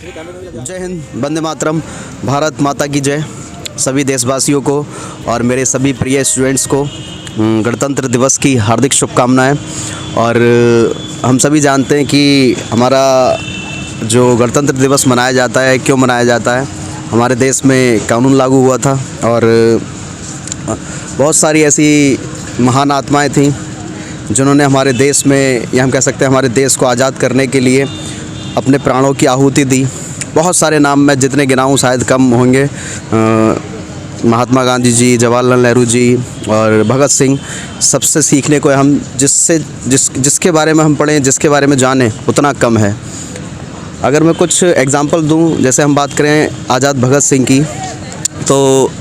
जय हिंद, वंदे मातरम, भारत माता की जय। सभी देशवासियों को और मेरे सभी प्रिय स्टूडेंट्स को गणतंत्र दिवस की हार्दिक शुभकामनाएं। और हम सभी जानते हैं कि हमारा जो गणतंत्र दिवस मनाया जाता है, क्यों मनाया जाता है। हमारे देश में कानून लागू हुआ था और बहुत सारी ऐसी महान आत्माएं थीं जिन्होंने हमारे देश में, या हम कह सकते हैं हमारे देश को आज़ाद करने के लिए अपने प्राणों की आहुति दी। बहुत सारे नाम मैं जितने गिनाऊं शायद कम होंगे। महात्मा गांधी जी, जवाहरलाल नेहरू जी और भगत सिंह, सबसे सीखने को हम जिसके बारे में हम पढ़ें, जिसके बारे में जानें, उतना कम है। अगर मैं कुछ एग्जांपल दूं, जैसे हम बात करें आज़ाद भगत सिंह की, तो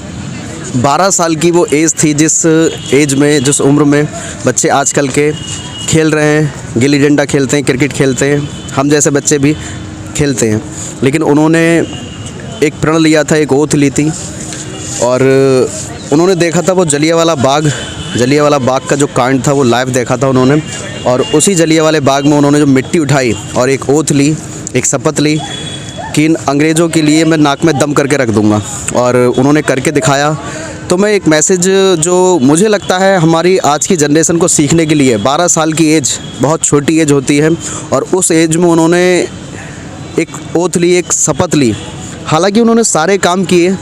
12 साल की वो एज थी जिस एज में, जिस उम्र में बच्चे आजकल के खेल रहे हैं, गिल्ली डंडा खेलते हैं, क्रिकेट खेलते हैं, हम जैसे बच्चे भी खेलते हैं। लेकिन उन्होंने एक प्रण लिया था, एक ओथ ली थी और उन्होंने देखा था वो जलियांवाला बाग का जो कांड था वो लाइव देखा था उन्होंने। और उसी जलियांवाले बाग में उन्होंने जो मिट्टी उठाई और एक ओथ ली, एक शपथ ली कि इन अंग्रेज़ों के लिए मैं नाक में दम करके रख दूँगा, और उन्होंने करके दिखाया। तो मैं एक मैसेज जो मुझे लगता है हमारी आज की जनरेशन को सीखने के लिए, 12 साल की एज बहुत छोटी एज होती है और उस एज में उन्होंने एक ओथ ली, एक शपथ ली। हालांकि उन्होंने सारे काम किए,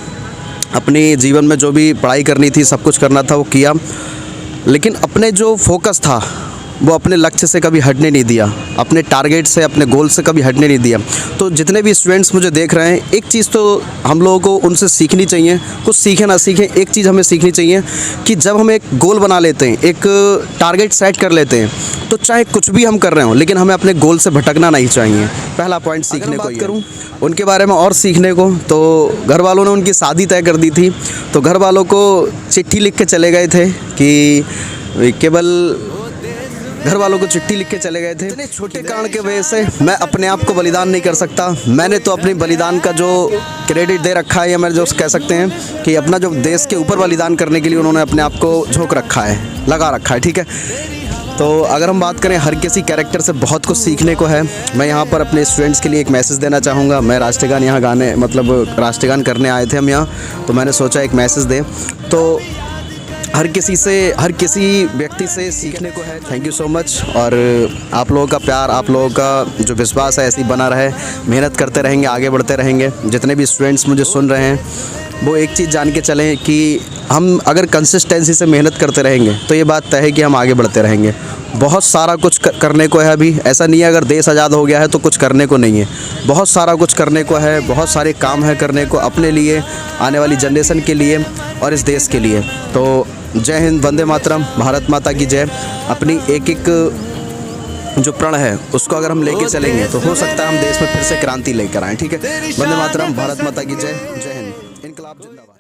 अपने जीवन में जो भी पढ़ाई करनी थी, सब कुछ करना था वो किया, लेकिन अपने जो फोकस था वो अपने लक्ष्य से कभी हटने नहीं दिया, अपने टारगेट से, अपने गोल से कभी हटने नहीं दिया। तो जितने भी स्टूडेंट्स मुझे देख रहे हैं, एक चीज़ तो हम लोगों को उनसे सीखनी चाहिए, कुछ सीखें ना सीखें, एक चीज़ हमें सीखनी चाहिए कि जब हम एक गोल बना लेते हैं, एक टारगेट सेट कर लेते हैं, तो चाहे कुछ भी हम कर रहे हों, लेकिन हमें अपने गोल से भटकना नहीं चाहिए। पहला पॉइंट सीखने को करूँ उनके बारे में और सीखने को, तो घर वालों ने उनकी शादी तय कर दी थी, तो घर वालों को चिट्ठी लिख के चले गए थे कि केवल घर वालों को चिट्ठी लिख के चले गए थे। इतने छोटे कारण के वजह से मैं अपने आप को बलिदान नहीं कर सकता। मैंने तो अपने बलिदान का जो क्रेडिट दे रखा है, या मैं जो कह सकते हैं कि अपना जो देश के ऊपर बलिदान करने के लिए उन्होंने अपने आप को झोंक रखा है, लगा रखा है, ठीक है। तो अगर हम बात करें, हर किसी कैरेक्टर से बहुत कुछ सीखने को है। मैं यहाँ पर अपने स्टूडेंट्स के लिए एक मैसेज देना चाहूँगा। मैं राष्ट्रगान यहाँ गाने, मतलब राष्ट्रगान करने आए थे हम यहाँ, तो मैंने सोचा एक मैसेज दें। तो हर किसी व्यक्ति से सीखने को है। Thank you so much. और आप लोगों का प्यार, आप लोगों का जो विश्वास है ऐसे ही बना रहे। मेहनत करते रहेंगे, आगे बढ़ते रहेंगे। जितने भी स्टूडेंट्स मुझे सुन रहे हैं वो एक चीज़ जान के चलें कि हम अगर कंसिस्टेंसी से मेहनत करते रहेंगे तो ये बात तय है कि हम आगे बढ़ते रहेंगे। बहुत सारा कुछ करने को है अभी। ऐसा नहीं है अगर देश आज़ाद हो गया है तो कुछ करने को नहीं है। बहुत सारा कुछ करने को है, बहुत सारे काम है करने को, अपने लिए, आने वाली जनरेशन के लिए और इस देश के लिए। तो जय हिंद, वंदे मातरम, भारत माता की जय। अपनी एक जो प्रण है उसको अगर हम लेके चलेंगे तो हो सकता है हम देश में फिर से क्रांति लेकर आएँ, ठीक है। वंदे मातरम, भारत माता की जय। जय हिंद, इनकलाब जिंदाबाद।